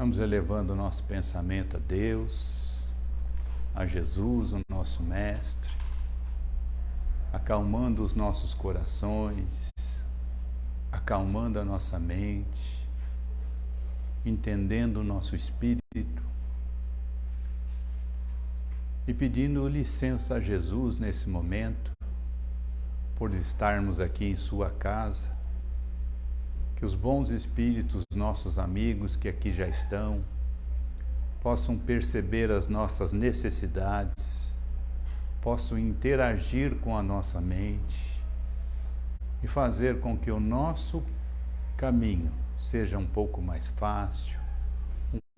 Vamos elevando o nosso pensamento a Deus, a Jesus, o nosso Mestre, acalmando os nossos corações, acalmando a nossa mente, entendendo o nosso espírito e pedindo licença a Jesus nesse momento, por estarmos aqui em sua casa, que os bons espíritos, nossos amigos que aqui já estão, possam perceber as nossas necessidades, possam interagir com a nossa mente e fazer com que o nosso caminho seja um pouco mais fácil,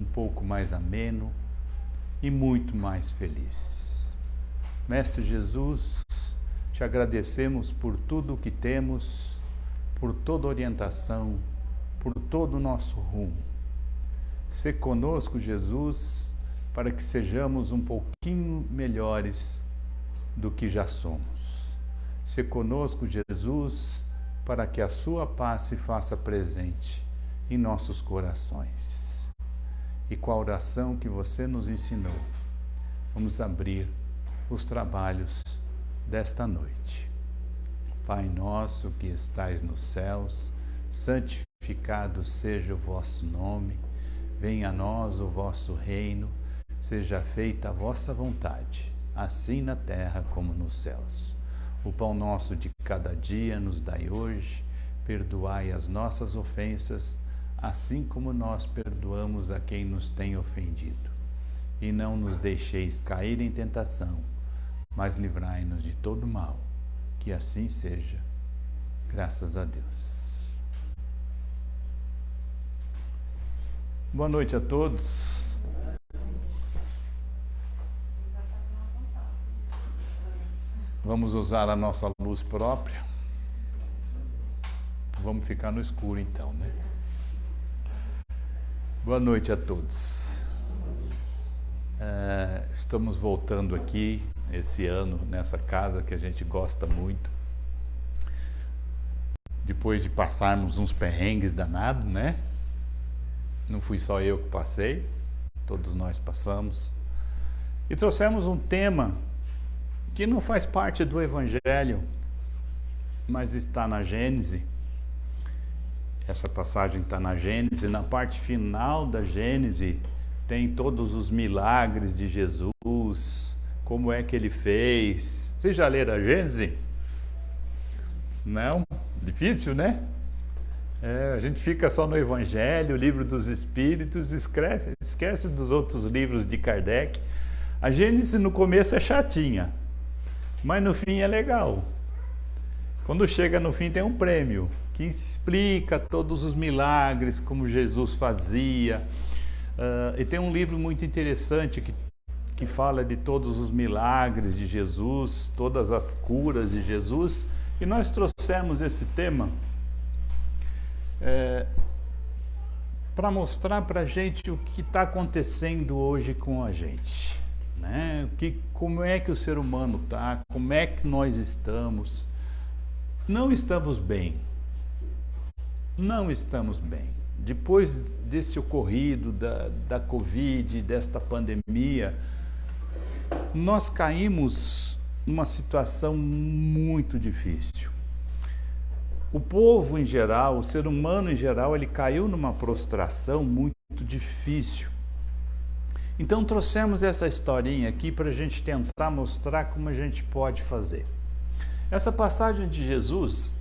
um pouco mais ameno e muito mais feliz. Mestre Jesus, te agradecemos por tudo o que temos, por toda orientação, por todo o nosso rumo. Sê conosco, Jesus, para que sejamos um pouquinho melhores do que já somos. Sê conosco, Jesus, para que a sua paz se faça presente em nossos corações. E com a oração que você nos ensinou, vamos abrir os trabalhos desta noite. Pai nosso que estais nos céus, santificado seja o vosso nome, venha a nós o vosso reino, seja feita a vossa vontade, assim na terra como nos céus. O pão nosso de cada dia nos dai hoje, perdoai as nossas ofensas, assim como nós perdoamos a quem nos tem ofendido. E não nos deixeis cair em tentação, mas livrai-nos de todo mal. Que assim seja, graças a Deus. Boa noite a todos. Vamos usar a nossa luz própria. Vamos ficar no escuro então, né? Boa noite a todos. Estamos voltando aqui esse ano nessa casa que a gente gosta muito. Depois de passarmos uns perrengues danados, né? Não fui só eu que passei, todos nós passamos. E trouxemos um tema que não faz parte do Evangelho, mas está na Gênese. Essa passagem está na Gênese, na parte final da Gênese tem todos os milagres de Jesus, como é que ele fez. Vocês já leram a Gênese? Não? Difícil, né? A gente fica só no Evangelho, o Livro dos Espíritos, esquece dos outros livros de Kardec. A Gênese no começo é chatinha, mas no fim é legal. Quando chega no fim tem um prêmio, que explica todos os milagres, como Jesus fazia. E tem um livro muito interessante que fala de todos os milagres de Jesus, todas as curas de Jesus. E nós trouxemos esse tema para mostrar para a gente o que está acontecendo hoje com a gente, né? Como é que o ser humano está, como é que nós estamos. Não estamos bem. Não estamos bem. Depois desse ocorrido da Covid, desta pandemia, nós caímos numa situação muito difícil. O povo em geral, o ser humano em geral, ele caiu numa prostração muito difícil. Então trouxemos essa historinha aqui para a gente tentar mostrar como a gente pode fazer. Essa passagem de Jesus,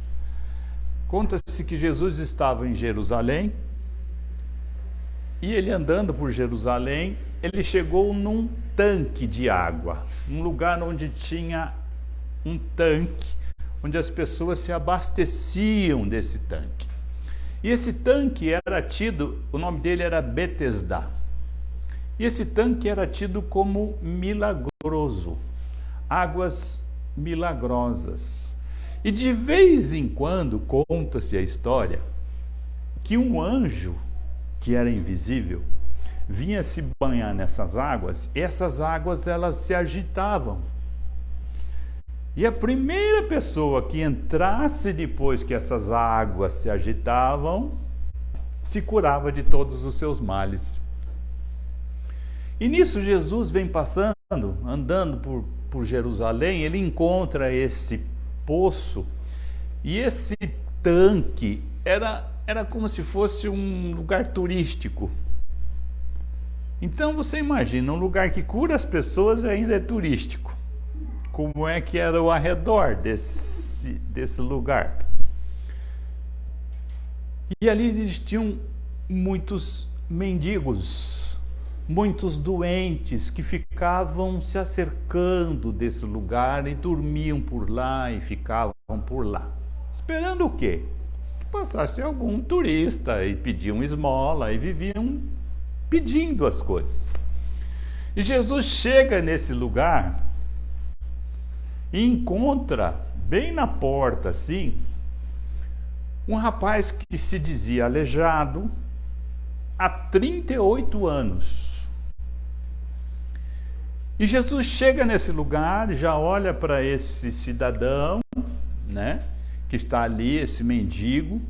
conta-se que Jesus estava em Jerusalém e ele andando por Jerusalém, ele chegou num tanque de água, um lugar onde tinha um tanque, onde as pessoas se abasteciam desse tanque. E esse tanque era tido, o nome dele era Betesda. E esse tanque era tido como milagroso, águas milagrosas. E de vez em quando conta-se a história que um anjo, que era invisível, vinha se banhar nessas águas, e essas águas elas se agitavam. E a primeira pessoa que entrasse depois que essas águas se agitavam, se curava de todos os seus males. E nisso Jesus vem passando, andando por Jerusalém, ele encontra esse poço, e esse tanque era como se fosse um lugar turístico. Então você imagina, um lugar que cura as pessoas ainda é turístico. Como é que era o arredor desse lugar? E ali existiam muitos mendigos, muitos doentes que ficavam se acercando desse lugar e dormiam por lá e ficavam por lá. Esperando o quê? Que passasse algum turista e pediam esmola e viviam pedindo as coisas. E Jesus chega nesse lugar e encontra, bem na porta assim, um rapaz que se dizia aleijado há 38 anos. E Jesus chega nesse lugar, já olha para esse cidadão, né, que está ali, esse mendigo.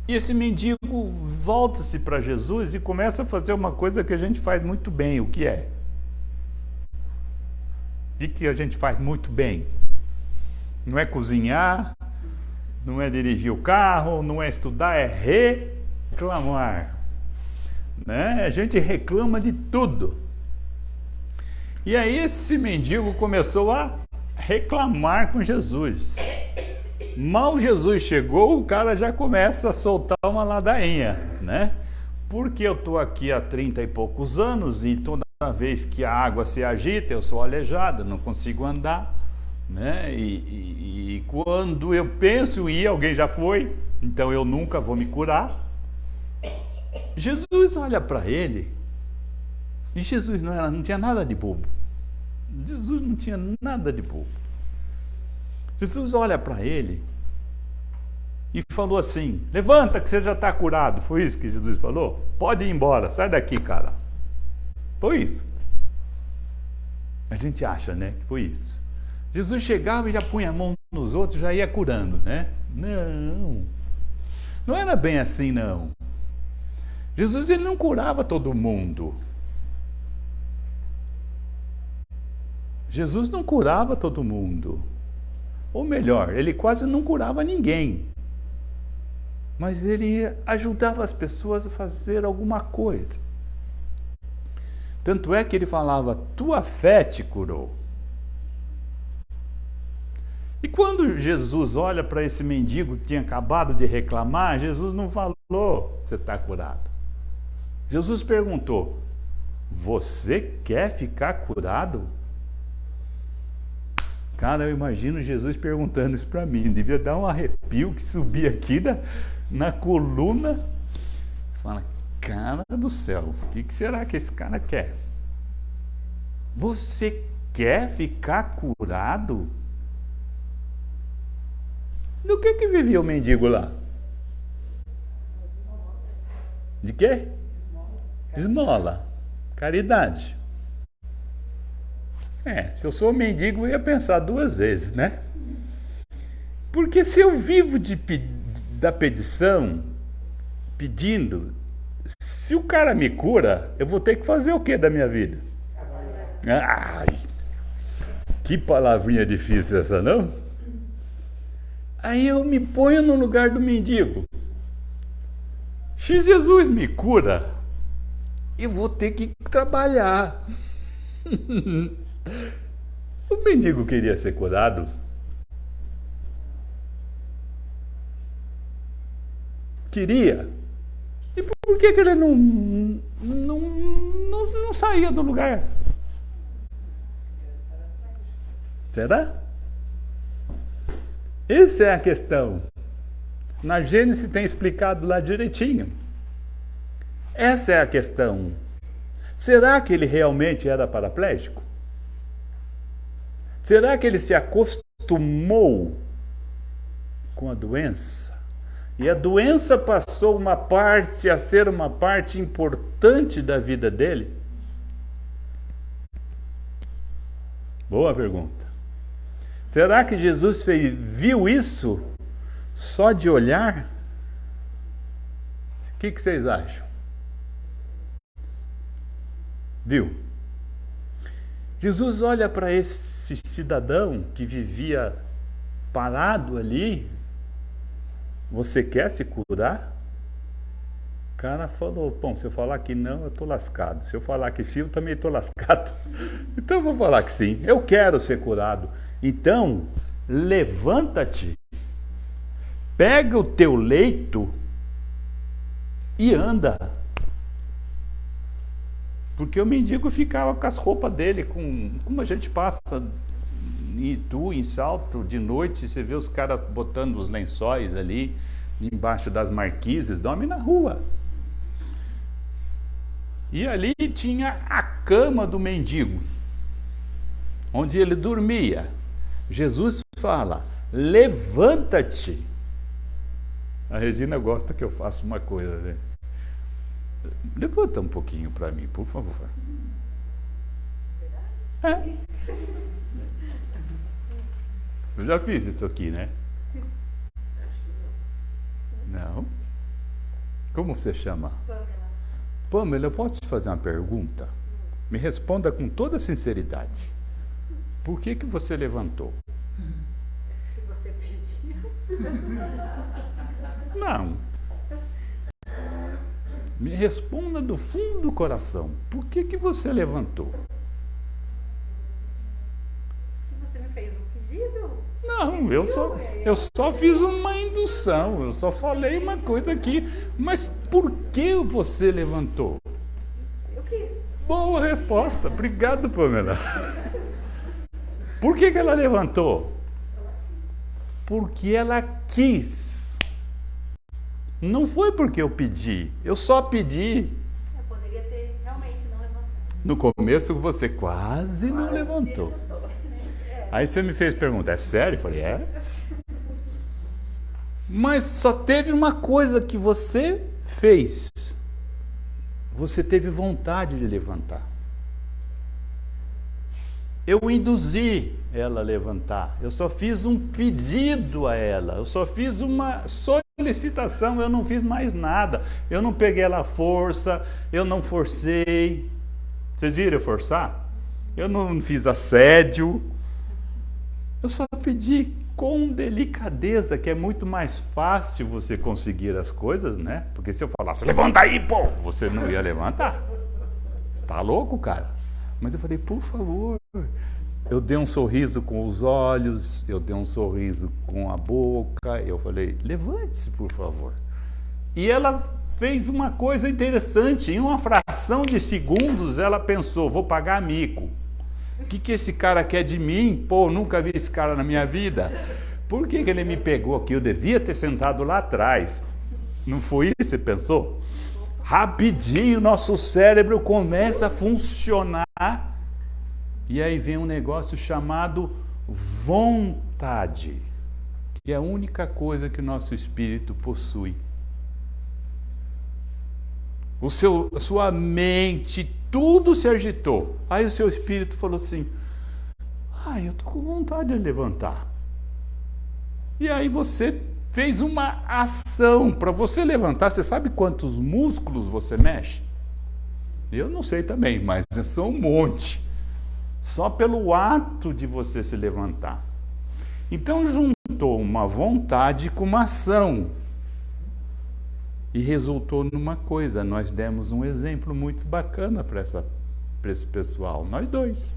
E esse mendigo volta-se para Jesus e começa a fazer uma coisa que a gente faz muito bem. O que é? O que a gente faz muito bem? Não é cozinhar, não é dirigir o carro, não é estudar, é reclamar. Né? A gente reclama de tudo. E aí esse mendigo começou a reclamar com Jesus. Mal Jesus chegou, o cara já começa a soltar uma ladainha, né? Porque eu estou aqui há 30 e poucos anos e toda vez que a água se agita, eu sou aleijado, não consigo andar, né? E quando eu penso em ir, alguém já foi, então eu nunca vou me curar. Jesus olha para ele, e Jesus não tinha nada de bobo. Jesus não tinha nada de bobo. Jesus olha para ele e falou assim: levanta que você já está curado. Foi isso que Jesus falou? Pode ir embora, sai daqui, cara. Foi isso. A gente acha, né, que foi isso. Jesus chegava e já punha a mão nos outros, já ia curando, né? Não era bem assim, não. Jesus, ele não curava todo mundo. Jesus não curava todo mundo. Ou melhor, ele quase não curava ninguém. Mas ele ajudava as pessoas a fazer alguma coisa. Tanto é que ele falava: tua fé te curou. E quando Jesus olha para esse mendigo que tinha acabado de reclamar, Jesus não falou: você está curado. Jesus perguntou: você quer ficar curado? Cara, eu imagino Jesus perguntando isso para mim. Devia dar um arrepio que subia aqui na coluna. Fala: cara do céu, o que será que esse cara quer? Você quer ficar curado? Do que vivia o mendigo lá? De quê? Esmola. Caridade. Se eu sou mendigo, eu ia pensar duas vezes, né? Porque se eu vivo da pedição, pedindo, se o cara me cura, eu vou ter que fazer o que da minha vida? Ai, que palavrinha difícil essa, não? Aí eu me ponho no lugar do mendigo. Se Jesus me cura, eu vou ter que trabalhar. O mendigo queria ser curado. Queria. E por que ele não saía do lugar? Será? Essa é a questão. Na Gênesis tem explicado lá direitinho. Essa é a questão. Será que ele realmente era paraplégico? Será que ele se acostumou com a doença? E a doença passou a ser uma parte importante da vida dele? Boa pergunta. Será que Jesus viu isso só de olhar? O que vocês acham? Viu? Jesus olha para esse cidadão que vivia parado ali. Você quer se curar? O cara falou, bom, se eu falar que não, eu estou lascado. Se eu falar que sim, eu também estou lascado. Então eu vou falar que sim, eu quero ser curado. Então, levanta-te, pega o teu leito e anda. Porque o mendigo ficava com as roupas dele, como a gente passa em Itu, em Salto, de noite, você vê os caras botando os lençóis ali, embaixo das marquises, dorme na rua. E ali tinha a cama do mendigo, onde ele dormia. Jesus fala, levanta-te. A Regina gosta que eu faça uma coisa, né? Levanta um pouquinho para mim, por favor. É. Eu já fiz isso aqui, né? Não? Como você chama? Pamela, eu posso te fazer uma pergunta? Me responda com toda sinceridade. Por que você levantou? Se você pediu. Não. Me responda do fundo do coração. Por que você levantou? Você me fez um pedido? Não, eu só fiz uma indução. Eu só falei uma coisa aqui. Mas por que você levantou? Eu quis. Boa resposta. Obrigado, Pamela. Por que ela levantou? Porque ela quis. Não foi porque eu pedi. Eu só pedi. Eu poderia ter realmente não levantado. No começo você quase não levantou. Aí você me fez pergunta, é sério? Eu falei, é. Mas só teve uma coisa que você fez. Você teve vontade de levantar. Eu induzi ela a levantar. Eu só fiz um pedido a ela. Eu só fiz uma solicitação. Eu não fiz mais nada. Eu não peguei ela à força. Eu não forcei. Vocês viram eu forçar? Eu não fiz assédio. Eu só pedi com delicadeza, que é muito mais fácil você conseguir as coisas, né? Porque se eu falasse, levanta aí, pô, você não ia levantar. Tá louco, cara? Mas eu falei, por favor. Eu dei um sorriso com os olhos, eu dei um sorriso com a boca, eu falei, levante-se, por favor. E ela fez uma coisa interessante, em uma fração de segundos ela pensou, vou pagar mico. O que esse cara quer de mim? Pô, nunca vi esse cara na minha vida. Por que ele me pegou aqui? Eu devia ter sentado lá atrás. Não foi isso que você pensou? Rapidinho, nosso cérebro começa a funcionar. E aí vem um negócio chamado vontade, que é a única coisa que o nosso espírito possui. A sua mente, tudo se agitou. Aí o seu espírito falou assim, eu estou com vontade de levantar. E aí você fez uma ação. Para você levantar, você sabe quantos músculos você mexe? Eu não sei também, mas são um monte. Só pelo ato de você se levantar. Então juntou uma vontade com uma ação. E resultou numa coisa. Nós demos um exemplo muito bacana para esse pessoal. Nós dois.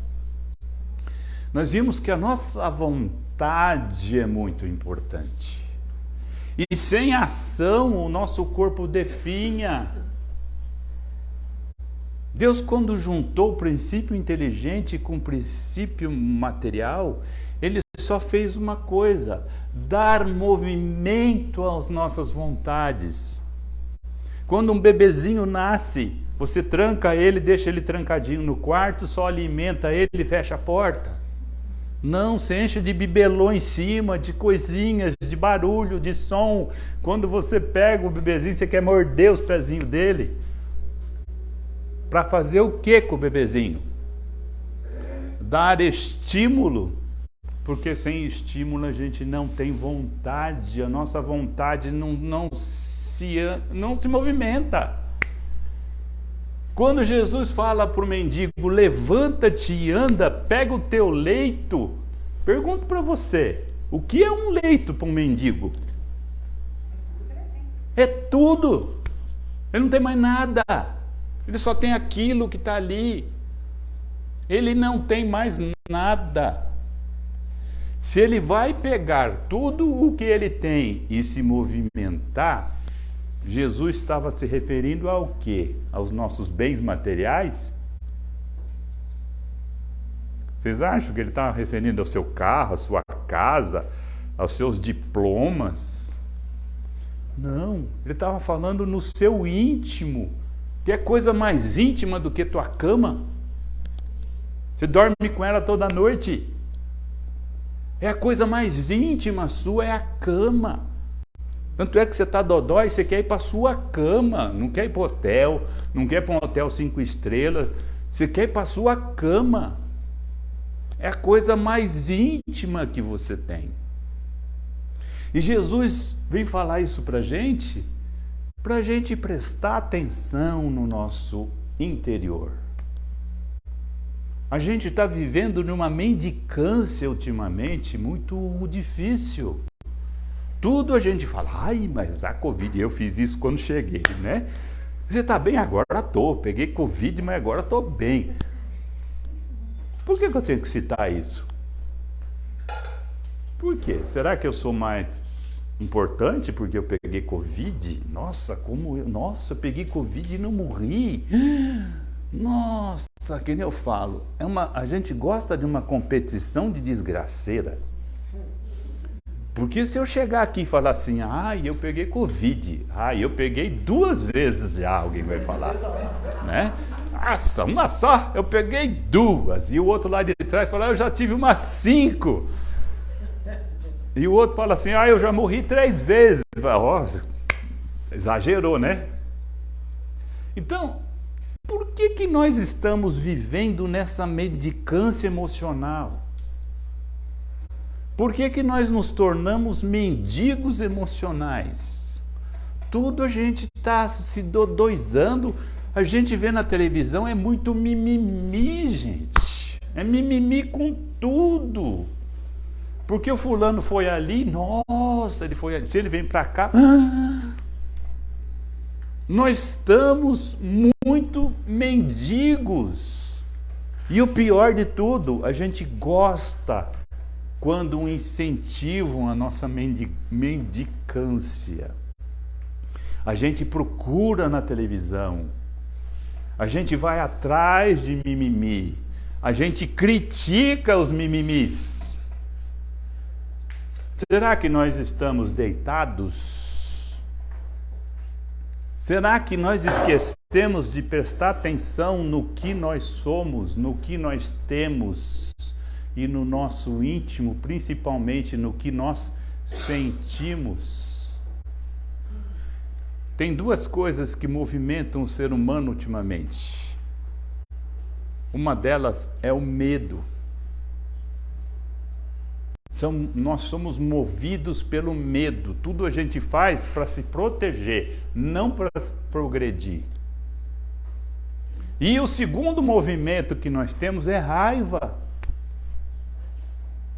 Nós vimos que a nossa vontade é muito importante. E sem ação o nosso corpo definha. Deus, quando juntou o princípio inteligente com o princípio material, Ele só fez uma coisa, dar movimento às nossas vontades. Quando um bebezinho nasce, você tranca ele, deixa ele trancadinho no quarto, só alimenta ele e fecha a porta. Não, você enche de bibelô em cima, de coisinhas, de barulho, de som. Quando você pega o bebezinho, você quer morder os pezinhos dele. Para fazer o que com o bebezinho? Dar estímulo, porque sem estímulo a gente não tem vontade, a nossa vontade não se movimenta. Quando Jesus fala para o mendigo, levanta-te e anda, pega o teu leito, pergunto para você, o que é um leito para um mendigo? É tudo. Ele não tem mais nada. Ele só tem aquilo que está ali. Ele não tem mais nada. Se ele vai pegar tudo o que ele tem e se movimentar, Jesus estava se referindo ao quê? Aos nossos bens materiais? Vocês acham que ele estava referindo ao seu carro, à sua casa, aos seus diplomas? Não, ele estava falando no seu íntimo, que é coisa mais íntima do que tua cama. Você dorme com ela toda noite. É a coisa mais íntima sua, é a cama. Tanto é que você está dodói, você quer ir para a sua cama, não quer ir para o hotel, não quer ir para um hotel 5 estrelas, você quer ir para a sua cama. É a coisa mais íntima que você tem. E Jesus vem falar isso para a gente prestar atenção no nosso interior. A gente está vivendo numa mendicância ultimamente muito difícil. Tudo a gente fala, ai, mas a Covid, eu fiz isso quando cheguei, né? Você está bem? Agora estou. Peguei Covid, mas agora estou bem. Por que eu tenho que citar isso? Por quê? Será que eu sou mais importante porque eu peguei Covid? Nossa, eu peguei Covid e não morri. Nossa, que nem eu falo. A gente gosta de uma competição de desgraceira. Porque se eu chegar aqui e falar assim, eu peguei Covid, eu peguei 2 vezes já, alguém vai falar, né? Nossa, uma só, eu peguei 2. E o outro lá de trás fala, eu já tive umas 5. E o outro fala assim, eu já morri 3 vezes. Nossa, exagerou, né? Então, por que nós estamos vivendo nessa mendicância emocional? Por que nós nos tornamos mendigos emocionais? Tudo a gente está se dodóizando, a gente vê na televisão, é muito mimimi, gente. É mimimi com tudo. Porque o fulano foi ali, nossa, ele foi ali. Se ele vem para cá, nós estamos muito mendigos. E o pior de tudo, a gente gosta quando incentivam a nossa mendicância. A gente procura na televisão, a gente vai atrás de mimimi, a gente critica os mimimis. Será que nós estamos deitados? Será que nós esquecemos de prestar atenção no que nós somos, no que nós temos? E no nosso íntimo, principalmente no que nós sentimos. Tem 2 coisas que movimentam o ser humano ultimamente. Uma delas é o medo. Nós somos movidos pelo medo. Tudo a gente faz para se proteger, não para progredir. E o segundo movimento que nós temos é raiva.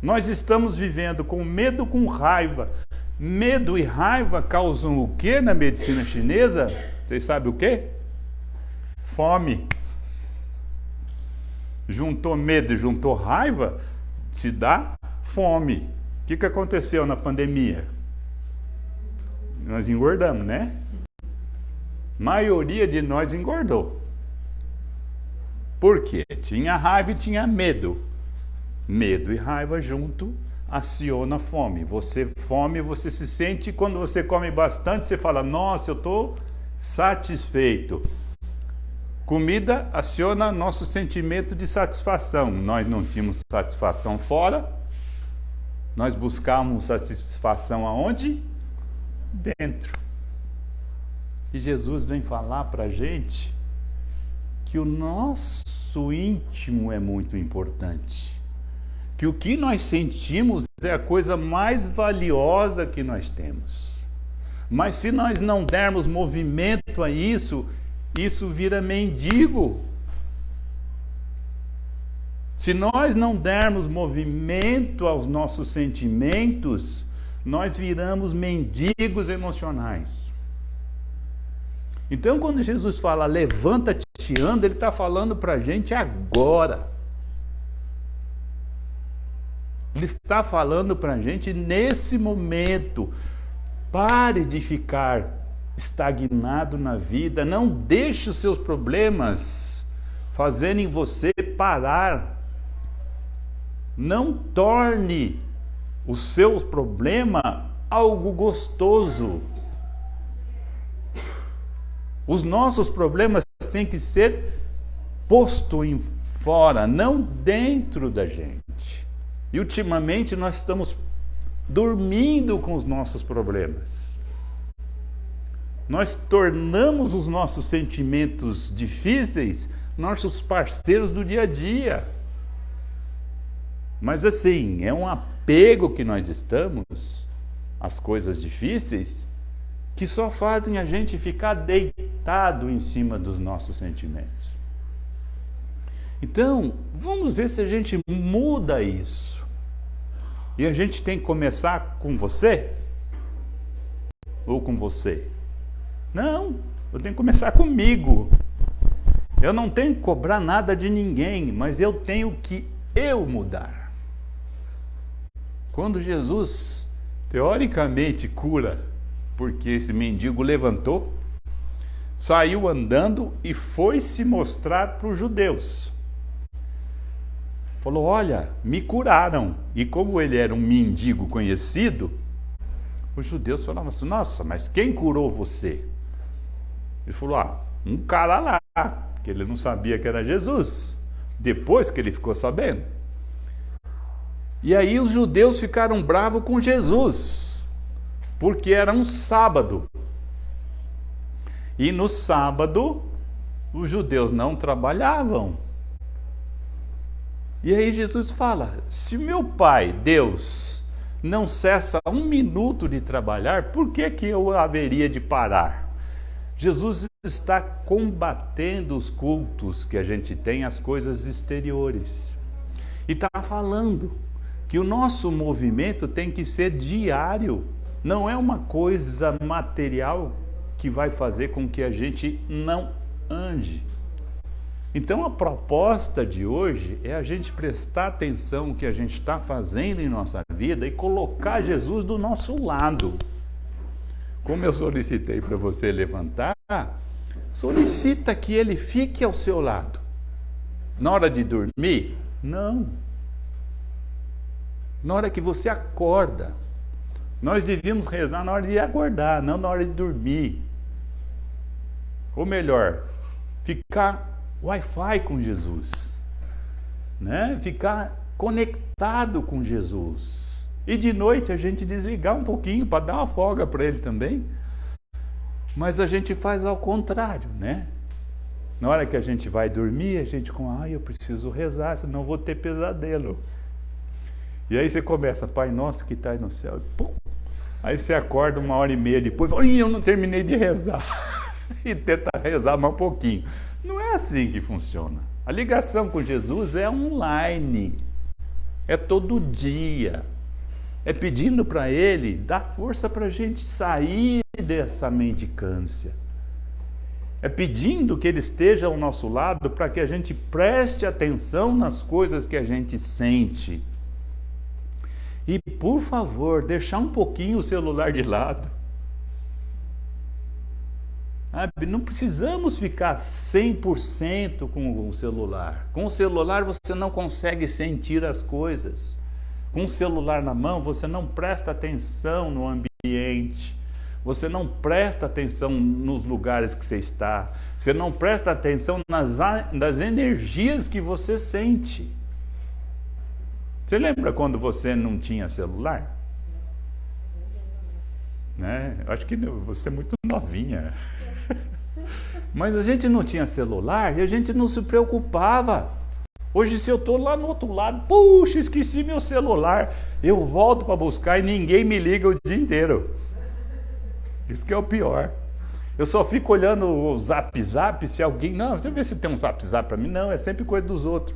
Nós estamos vivendo com medo, com raiva. Medo e raiva causam o que na medicina chinesa? Vocês sabem o que? Fome. Juntou medo e juntou raiva, se dá fome. O que aconteceu na pandemia? Nós engordamos, né? A maioria de nós engordou. Por quê? Tinha raiva e tinha medo. Medo e raiva junto aciona a fome. Você se sente, quando você come bastante, você fala, nossa, eu estou satisfeito. Comida aciona nosso sentimento de satisfação. Nós não tínhamos satisfação fora, nós buscávamos satisfação aonde? Dentro. E Jesus vem falar para a gente que o nosso íntimo é muito importante. Que o que nós sentimos é a coisa mais valiosa que nós temos. Mas se nós não dermos movimento a isso, isso vira mendigo. Se nós não dermos movimento aos nossos sentimentos, nós viramos mendigos emocionais. Então, quando Jesus fala, levanta-te e anda, Ele está falando para a gente agora. Ele está falando para a gente nesse momento. Pare de ficar estagnado na vida. Não deixe os seus problemas fazerem você parar. Não torne o seu problema algo gostoso. Os nossos problemas têm que ser postos fora, não dentro da gente. E ultimamente nós estamos dormindo com os nossos problemas. Nós tornamos os nossos sentimentos difíceis nossos parceiros do dia a dia. Mas assim, é um apego que nós estamos às coisas difíceis que só fazem a gente ficar deitado em cima dos nossos sentimentos. Então, vamos ver se a gente muda isso. E a gente tem que começar com você? Ou com você? Não, eu tenho que começar comigo. Eu não tenho que cobrar nada de ninguém, mas eu tenho que mudar. Quando Jesus, teoricamente, cura, porque esse mendigo levantou, saiu andando e foi se mostrar para os judeus. Falou, olha, me curaram. E como ele era um mendigo conhecido, os judeus falavam assim, nossa, mas quem curou você? Ele falou, um cara lá, que ele não sabia que era Jesus. Depois que ele ficou sabendo. E aí os judeus ficaram bravos com Jesus, porque era um sábado. E no sábado, os judeus não trabalhavam. E aí Jesus fala, se meu Pai, Deus, não cessa um minuto de trabalhar, por que eu haveria de parar? Jesus está combatendo os cultos que a gente tem, as coisas exteriores. E está falando que o nosso movimento tem que ser diário. Não é uma coisa material que vai fazer com que a gente não ande. Então a proposta de hoje é a gente prestar atenção no que a gente está fazendo em nossa vida e colocar Jesus do nosso lado. Como eu solicitei para você levantar, solicita que Ele fique ao seu lado. Na hora de dormir? Não. Na hora que você acorda. Nós devíamos rezar na hora de acordar, não na hora de dormir. Ou melhor, ficar Wi-Fi com Jesus, né? Ficar conectado com Jesus. E de noite a gente desligar um pouquinho para dar uma folga para Ele também. Mas a gente faz ao contrário, né? Na hora que a gente vai dormir, a gente eu preciso rezar, senão vou ter pesadelo. E aí você começa, Pai nosso que está no céu, e pum. Aí você acorda 1h30 depois, eu não terminei de rezar. E tenta rezar mais um pouquinho. Não é assim que funciona. A ligação com Jesus é online. É todo dia. É pedindo para Ele dar força para a gente sair dessa mendicância. É pedindo que Ele esteja ao nosso lado para que a gente preste atenção nas coisas que a gente sente. E, por favor, deixar um pouquinho o celular de lado. Não precisamos ficar 100% com o celular. Com o celular você não consegue sentir as coisas. Com o celular na mão você não presta atenção no ambiente. Você não presta atenção nos lugares que você está. Você não presta atenção nas energias que você sente. Você lembra quando você não tinha celular? Né? Acho que você é muito novinha. Mas a gente não tinha celular e a gente não se preocupava. Hoje, se eu estou lá no outro lado, puxa, esqueci meu celular. Eu volto para buscar e ninguém me liga o dia inteiro. Isso que é o pior. Eu só fico olhando o zap, se alguém... Não, você vê se tem um zap para mim. Não, é sempre coisa dos outros.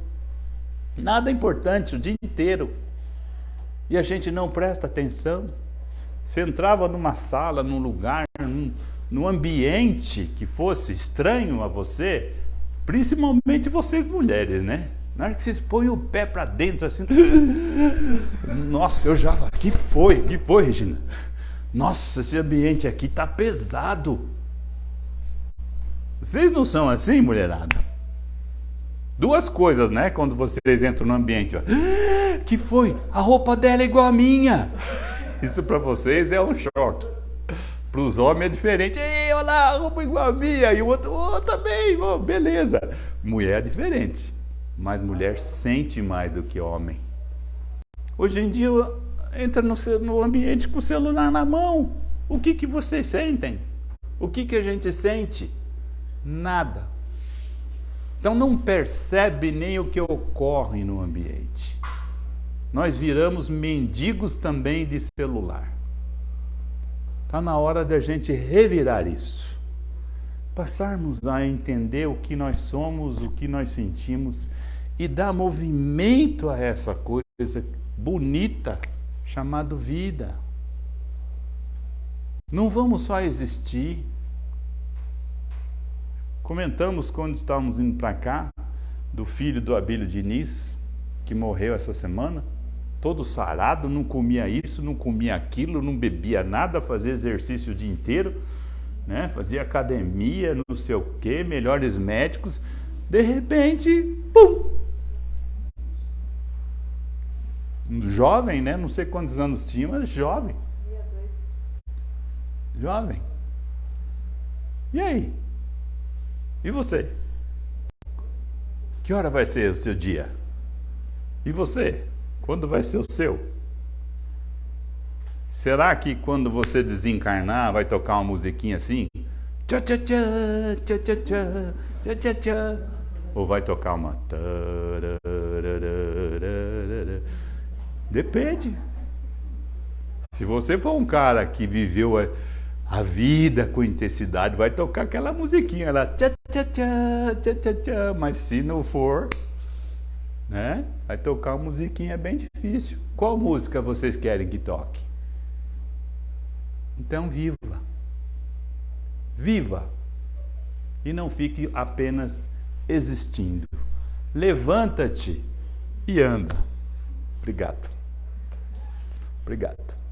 Nada importante, o dia inteiro. E a gente não presta atenção. Você entrava numa sala, num lugar, num ambiente que fosse estranho a você, principalmente vocês mulheres, né? Na hora que vocês põem o pé para dentro assim... Nossa, eu já... Que foi, Regina? Nossa, esse ambiente aqui tá pesado. Vocês não são assim, mulherada? Duas coisas, né? Quando vocês entram no ambiente. Ó. Que foi? A roupa dela é igual a minha. Isso para vocês é um choque. Para os homens é diferente. Ei, olha lá, a roupa igual a minha. E o outro, também, beleza. Mulher é diferente. Mas mulher sente mais do que homem. Hoje em dia, entra no ambiente com o celular na mão. O que vocês sentem? O que a gente sente? Nada. Então não percebe nem o que ocorre no ambiente. Nós viramos mendigos também de celular. Está na hora da gente revirar isso. Passarmos a entender o que nós somos, o que nós sentimos e dar movimento a essa coisa bonita chamada vida. Não vamos só existir. Comentamos quando estávamos indo para cá, do filho do Abílio Diniz, que morreu essa semana, todo sarado, não comia isso, não comia aquilo, não bebia nada, fazia exercício o dia inteiro, né? Fazia academia, não sei o quê, melhores médicos, de repente, pum! Jovem, né? Não sei quantos anos tinha, mas jovem. 62. Jovem. E aí? E você? Que hora vai ser o seu dia? E você? Quando vai ser o seu? Será que quando você desencarnar vai tocar uma musiquinha assim? Tchá, tchá, tchá, tchá, tchá, tchá, tchá, tchá, tchá. Ou vai tocar uma... Depende. Se você for um cara que viveu a vida com intensidade, vai tocar aquela musiquinha lá, tchá, tchá, tchá, tchá, tchá, tchá. Mas se não for, né, vai tocar uma musiquinha bem difícil. Qual música vocês querem que toque? Então viva. Viva. E não fique apenas existindo. Levanta-te e anda. Obrigado. Obrigado.